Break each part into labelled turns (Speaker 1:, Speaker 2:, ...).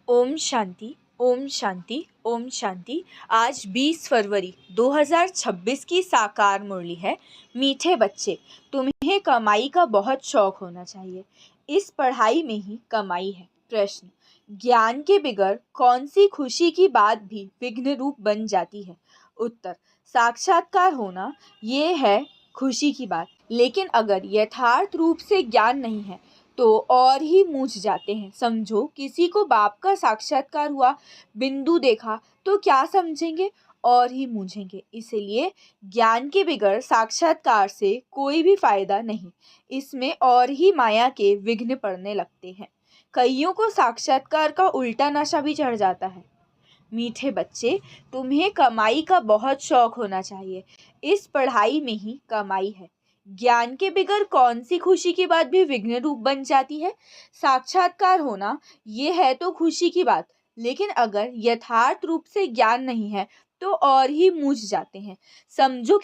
Speaker 1: ओम शांति, ओम शांति, ओम शांति। आज 20 फरवरी 2026 की साकार मुरली है। मीठे बच्चे, तुम्हें कमाई का बहुत शौक होना चाहिए। इस पढ़ाई में ही कमाई है। प्रश्न, ज्ञान के बिगर कौन सी खुशी की बात भी विघ्न रूप बन जाती है? उत्तर, साक्षात्कार होना ये है खुशी की बात। लेकिन अगर यथार्थ रूप से ज्ञान नहीं है तो और ही मूझ जाते हैं। समझो, किसी को बाप का साक्षात्कार हुआ, बिंदु देखा तो क्या समझेंगे? और ही मूझेंगे। इसलिए ज्ञान के बिगड़ साक्षात्कार से कोई भी फायदा नहीं। इसमें और ही माया के विघ्न पड़ने लगते हैं। कईयों को साक्षात्कार का उल्टा नशा भी चढ़ जाता है। मीठे बच्चे, तुम्हें कमाई का बहुत शौक होना चाहिए। इस पढ़ाई में ही कमाई है। ज्ञान के बिगर कौन सी खुशी की बात भी विघ्न रूप बन जाती है? साक्षात्कार होना ये है तो खुशी की बात। लेकिन अगर यथार्थ रूप से ज्ञान नहीं है तो और ही मूझ जाते हैं। समझो,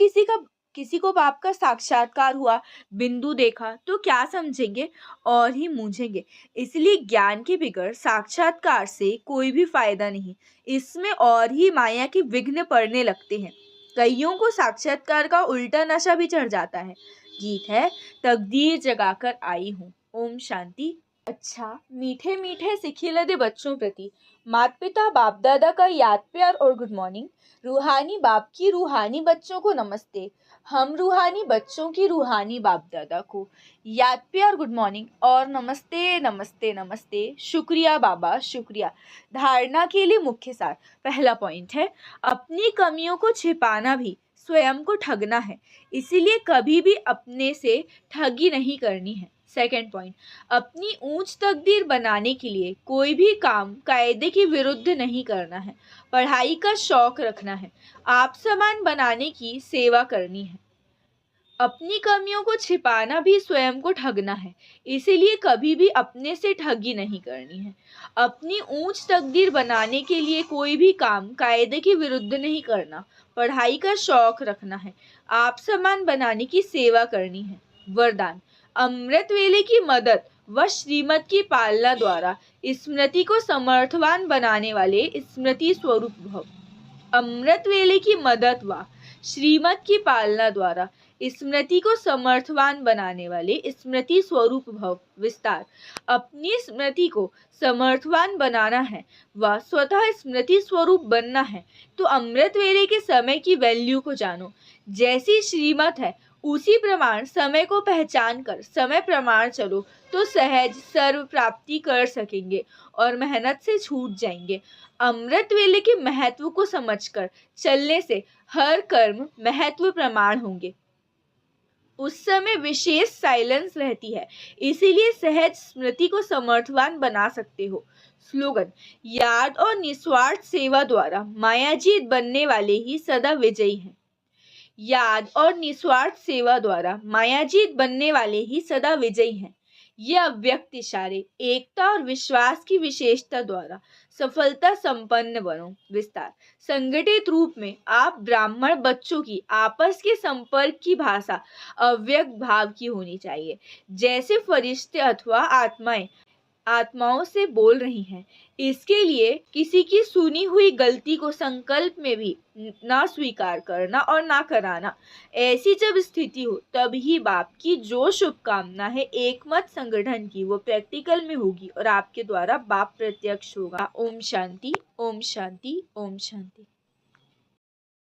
Speaker 1: किसी को बाप का साक्षात्कार हुआ, बिंदु देखा तो क्या समझेंगे? और ही मूझेंगे। इसलिए ज्ञान के बिगड़ साक्षात्कार से कोई भी फायदा नहीं। इसमें और ही माया के विघ्न पड़ने लगते हैं। कईयों को साक्षात्कार का उल्टा नशा भी चढ़ जाता है। गीत है, तकदीर जगाकर आई हूँ। ओम शांति। अच्छा, मीठे मीठे सिखिलदे बच्चों प्रति माता पिता बाप दादा का याद प्यार और गुड मॉर्निंग। रूहानी बाप की रूहानी बच्चों को नमस्ते। हम रूहानी बच्चों की रूहानी बाप दादा को याद प्यार, गुड मॉर्निंग और नमस्ते नमस्ते नमस्ते। शुक्रिया बाबा, शुक्रिया। धारणा के लिए मुख्य सार। पहला पॉइंट है, अपनी कमियों को छिपाना भी स्वयं को ठगना है। इसीलिए कभी भी अपने से ठगी नहीं करनी है। सेकंड पॉइंट, अपनी ऊंच तकदीर बनाने के लिए कोई भी काम कायदे के विरुद्ध नहीं करना है। पढ़ाई का शौक रखना है। आप समान बनाने की सेवा करनी है। अपनी कमियों को छिपाना भी स्वयं को ठगना है। इसीलिए कभी भी अपने से ठगी नहीं करनी है। अपनी ऊंच तकदीर बनाने के लिए कोई भी काम कायदे के विरुद्ध नहीं करना। पढ़ाई का शौक रखना है। आप समान बनाने की सेवा करनी है। वरदान, अमृत वेले की मदद व श्रीमत की पालना द्वारा स्मृति को समर्थवान बनाने वाले स्मृति स्वरूप भव। अमृत वेले की मदद व श्रीमत की पालना द्वारा स्मृति को समर्थवान बनाने वाले स्मृति स्वरूप भव। विस्तार, अपनी स्मृति को समर्थवान बनाना है व स्वतः स्मृति स्वरूप बनना है तो अमृत वेले के समय की वैल्यू को जानो। जैसी श्रीमत है उसी प्रमाण समय को पहचान कर समय प्रमाण चलो तो सहज सर्व प्राप्ति कर सकेंगे और मेहनत से छूट जाएंगे। अमृत वेले के महत्व को समझकर चलने से हर कर्म महत्व प्रमाण होंगे। उस समय विशेष साइलेंस रहती है, इसीलिए सहज स्मृति को समर्थवान बना सकते हो। स्लोगन, याद और निस्वार्थ सेवा द्वारा मायाजीत बनने वाले ही सदा विजयी हैं। याद और निस्वार्थ सेवा द्वारा मायाजीत बनने वाले ही सदा विजयी हैं। ये अव्यक्त इशारे एकता और विश्वास की विशेषता द्वारा सफलता संपन्न बनो। विस्तार, संगठित रूप में आप ब्राह्मण बच्चों की आपस के संपर्क की भाषा अव्यक्त भाव की होनी चाहिए। जैसे फरिश्ते अथवा आत्माओं से बोल रही हैं। इसके लिए किसी की सुनी हुई गलती को संकल्प में भी ना स्वीकार करना और ना कराना। ऐसी जब स्थिति हो तब ही बाप की जो शुभकामना है एकमत संगठन की, वो प्रैक्टिकल में होगी और आपके द्वारा बाप प्रत्यक्ष होगा। ओम शांति, ओम शांति, ओम शांति।